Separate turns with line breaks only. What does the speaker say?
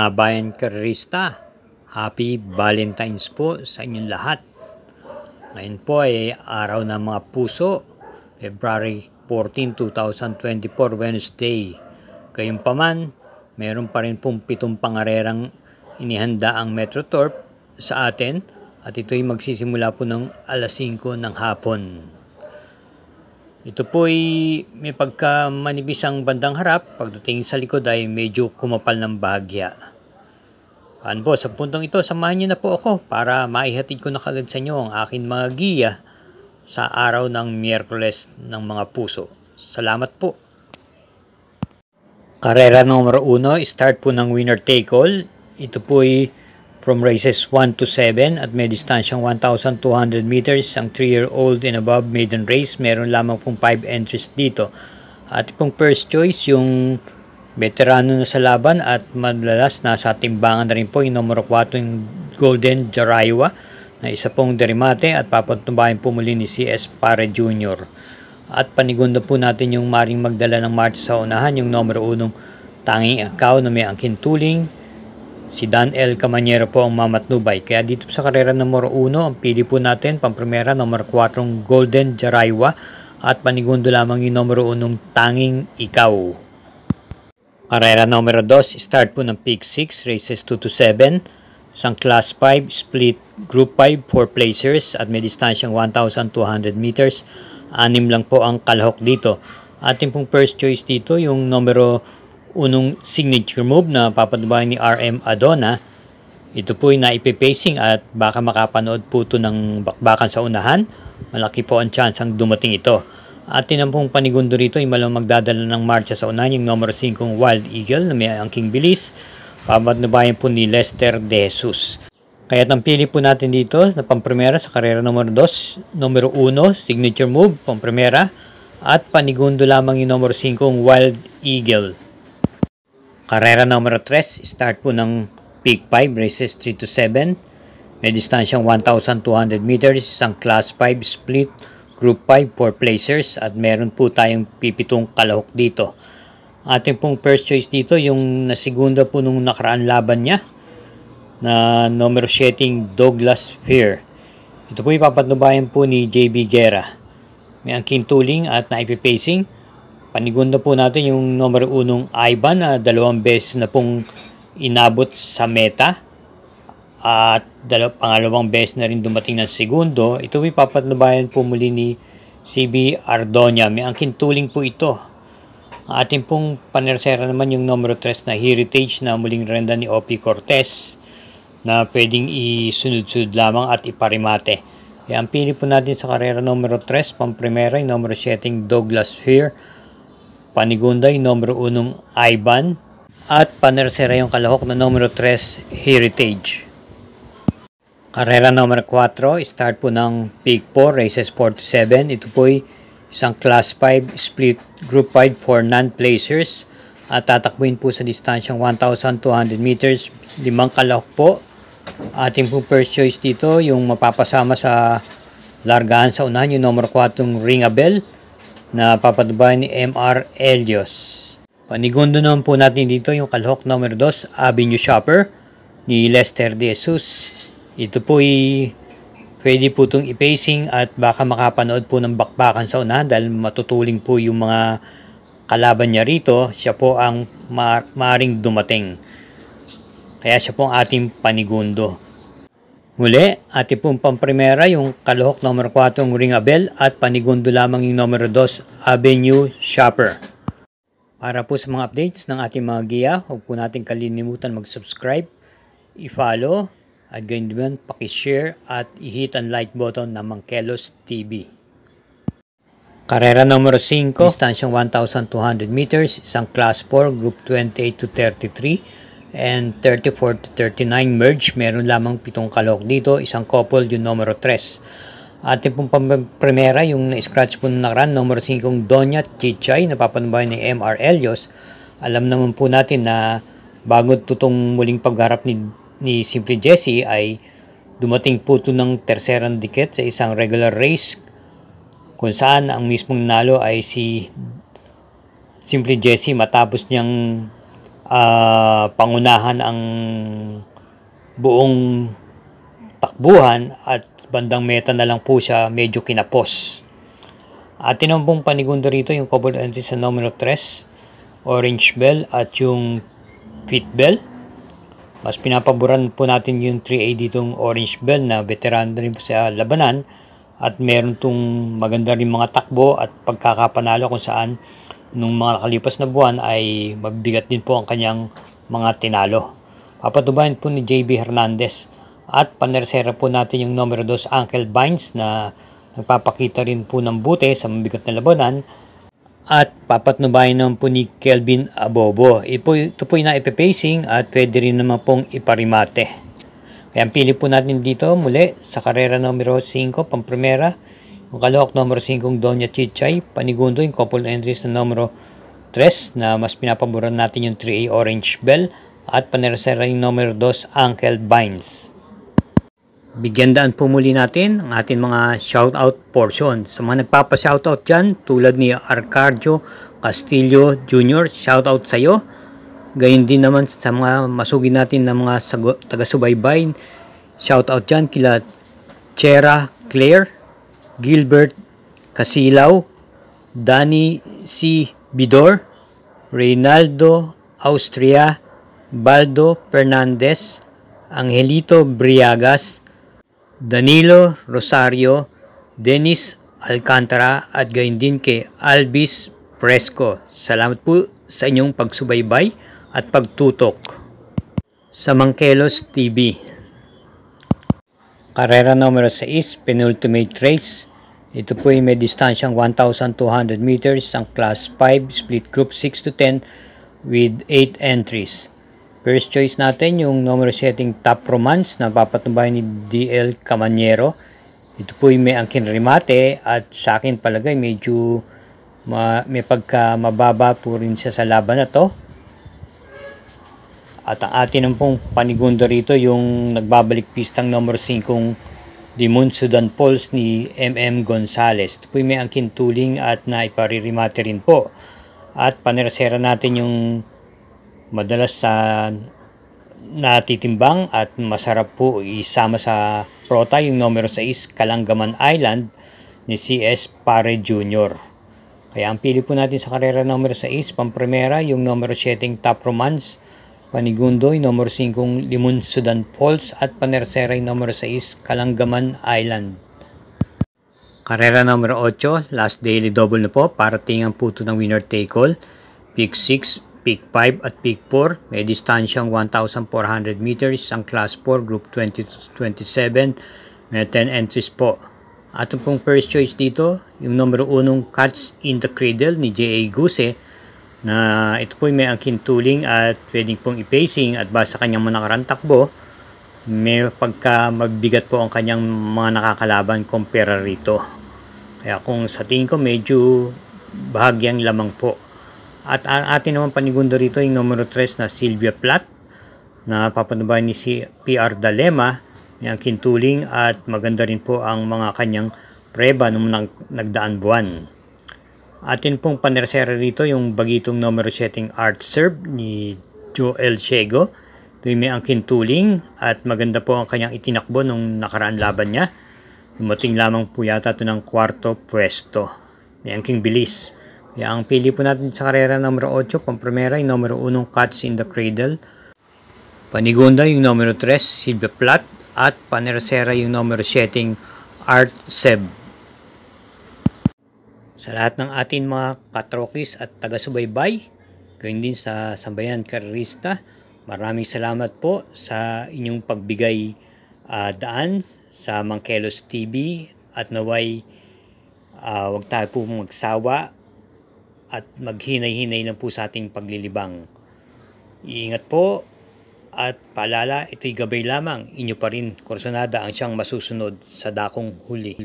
Mga bayan karerista, Happy Valentine's po sa inyong lahat. Ngayon po ay araw ng mga puso, February 14, 2024, Wednesday. Gayunpaman, meron pa rin pong 7 pangarerang inihanda ang MetroTorp sa atin at ito'y magsisimula po ng alas 5 ng hapon. Ito po ay may pagkamanibis ang bandang harap, pagdating sa likod ay medyo kumapal ng bahagya. Ano po, sa puntong ito, samahan niyo na po ako para maihatid ko na kagad sa inyo ang aking mga giya sa araw ng Miyerkules ng mga puso. Salamat po. Karera numero 1, start po ng winner take all. Ito po ay from races 1 to 7 at may distansyang 1,200 meters. Ang 3-year-old and above maiden race, meron lamang pong 5 entries dito. At pong first choice, yung veterano na sa laban at madalas nasa timbangan na rin po yung numero 4, yung Golden Jaraywa, na isa pong derimate at papatumbahin po muli ni CS Pare Jr. At panigundo po natin yung maring magdala ng marcha sa unahan, yung numero 1, Tanging Akaw na may angkin tuling. Si Dan L. Camanyero po ang mamatnubay. Kaya dito sa karera numero 1, ang pili po natin, pamprimera, numero 4, Golden Jaraywa. At panigundo lamang yung numero 1, Tanging Ikaw. Karera numero 2, start po ng Peak 6, races 2 to 7. Isang Class 5, split Group 5, 4 placers at may distansyang 1,200 meters. 6 lang po ang kalahok dito. Ating pong first choice dito, yung numero unong signature move na papatumbahin ni RM Adona. Ito po ay naipipacing at baka makapanood po ito ng bakbakan sa unahan. Malaki po ang chance ang dumating ito. Atin ang pong panigundo rito ay malang magdadala ng marcha sa unahan yung numero 5 Wild Eagle na may angking bilis. Papatumbahin po ni Lester De Jesus. Kaya ang pili po natin dito na pamprimera sa karera numero 2, numero 1 signature move, pamprimera, at panigundo lamang yung numero 5 Wild Eagle. Karera numero 3, start po ng Peak 5, races 3 to 7. May distansyang 1,200 meters, isang Class 5 split, Group 5, 4 placers, at meron po tayong pipitong kalahok dito. Ating pong first choice dito, yung nasigunda po nung nakaraan laban niya, na numero 7, Douglas Fear. Ito po ipapatubayan po ni JB Guerra. May angking tuling at naipipacing. Panigundo po natin yung numero 1 Ivan na 2 beses na pong inabot sa meta at pangalawang beses na rin dumating ng segundo. Ito ay papatnubayan po muli ni CB Ardonia. May angkin tuling po ito. Ang ating pong panersera naman yung numero 3 na Heritage na muling renda ni Opie Cortez na pwedeng isunod-sunod lamang at iparimate. Kaya ang pili po natin sa karera numero 3, pamprimera yung numero 7 Douglas Fear. Panigunda yung numero 1 Ivan at panersera yung kalahok na numero 3 Heritage. Karera numero 4, start po ng Peak 4, races 4 to 7. Ito po ay isang Class 5 split Group 5 for non-placers at tatakbuhin po sa distansyang 1,200 meters, 5 kalahok po. Ating po first choice dito yung mapapasama sa largahan sa unahan yung numero 4 Ring a Bell na papatubayan ni MR Elios. Panigundo naman po natin dito yung kalahok numero 2 Avenue Shopper ni Lester De Jesus. Ito po ay pwede po itong ipacing at baka makapanood po ng bakbakan sa unahan dahil matutuling po yung mga kalaban niya rito. Siya po ang maaaring dumating. Kaya siya po ang ating panigundo. Muli, ating pong pamprimera yung kalahok numero 4 Ring a Bell at panigundo lamang yung numero 2 Avenue Shopper. Para po sa mga updates ng ating mga giya, huwag po natin kalilimutan mag-subscribe, i-follow, at ganyan din paki-share at i-hit ang like button ng Mangkelos TV. Karera numero 5, distansyang 1,200 meters, isang Class 4, Group 28 to 33, and 34 to 39 merge. Meron lamang 7 kalahok dito, isang couple yung numero 3. Ating pong primera yung na-scratch po na nakaraan, numero 5 Donya Chichay na papanubayan ni MR Elios. Alam naman po natin na bago tutong muling pagharap ni Simple Jesse ay dumating po ito ng terserang dikit sa isang regular race kung saan ang mismong nalo ay si Simple Jesse matapos niyang pangunahan ang buong takbuhan at bandang meta na lang po siya medyo kinapos. Atin ang pong panigundo rito yung couple entry sa numero 3, Orange Bell at yung Fit Bell. Mas pinapaboran po natin yung 3A ditong Orange Bell na veteran rin po sa labanan at meron tong maganda rin mga takbo at pagkakapanalo kung saan nung mga nakalipas na buwan ay mabigat din po ang kanyang mga tinalo. Papatubayan po ni JB Hernandez at panersera po natin yung numero 2 Uncle Vines na nagpapakita rin po ng buti sa mabigat na labanan at papatnubayan naman po ni Kelvin Abobo. Ito po yung na-ipapacing at pwede rin naman pong iparimate. Kaya ang pili po natin dito muli sa karera numero 5 pampremera, yung kalahok numero 5 Doña Chichay, panigundo yung couple entries na numero 3 na mas pinapaboran natin yung 3A Orange Bell at panersera yung numero 2 Uncle Vines. Bigyan daan po muli natin ang ating mga shoutout portion. Sa mga nagpapa-shoutout dyan, tulad ni Arcadio Castillo Jr., shoutout sa iyo. Gayun din naman sa mga masugi natin na mga taga-subaybay, shoutout dyan kila Chera Claire, Gilbert Casilaw, Danny C. Bidor, Reynaldo Austria, Baldo Fernandez, Angelito Briagas, Danilo Rosario, Dennis Alcantara at gayon din kay Albis Fresco. Salamat po sa inyong pagsubaybay at pagtutok sa Mangkelos TV. Karera numero 6, penultimate race. Ito po ay may distansyang 1,200 meters ang class 5 split group 6 to 10 with 8 entries. First choice natin yung numero setting Top Romance na papatubayan ni DL Camaniero. Ito po yung may angkin remate at sa akin palagay medyo may pagka mababa po rin siya sa laban na to. At ang atin pong panigundo rito yung nagbabalik pistang numero 5 Limon Sudan Pulse ni MM Gonzales. Ito po yung may angkin tuling at naiparirimate rin po. At panersera natin yung madalas sa natitimbang at masarap po isama sa prota yung numero 6 Kalanggaman Island ni CS Pare Jr. Kaya ang pili po natin sa karera numero 6 pampremera yung numero 7 Top Romance, panigundo yung numero 5 Limon Sudan Falls at panersera yung numero 6 Kalanggaman Island. Karera numero 8 last daily double na po para tingan po ito ng winner take all. Pick 6, Peak 5 at Peak 4, may distansyang 1,400 meters ang Class 4, Group 20 to 27, may 10 entries po. Atong pong first choice dito, yung numero 1 Catch in the Cradle ni J.A. Guse, na ito po may angkin tuling at pwedeng pong i-pacing at base sa kanyang mga nakarang takbo, may pagka magbigat po ang kanyang mga nakakalaban compare rito. Kaya kung sa tingin ko medyo bahagyang lamang po. At ang atin naman panigundo rito yung numero 3 na Sylvia Plat na papanubayan ni si PR Dalema, may angkin tuling at maganda rin po ang mga kanyang preba nung nagdaan buwan. Atin pong panersera rito yung bagitong numero 7 Art Serve ni Joel Ciego. Ito may angkin tuling at maganda po ang kanyang itinakbo nung nakaraan laban niya. Dumating lamang po yata ito ng 4th pwesto. May angking bilis. Kaya ang pili po natin sa karera numero 8, pampremera yung numero 1 Catch in the Cradle. Panigunda yung numero 3, Silvia Plat. At panersera yung numero 7, Art Seb. Sa lahat ng ating mga katrokis at taga-subaybay, gayon din sa Sambayan Karerista, maraming salamat po sa inyong pagbigay daan sa Mangkelos TV at naway wag tayo po magsawa at maghinay-hinay lang po sa ating paglilibang. Iingat po at paalala, ito'y gabay lamang, inyo pa rin, Corazonada ang siyang masusunod sa dakong huli.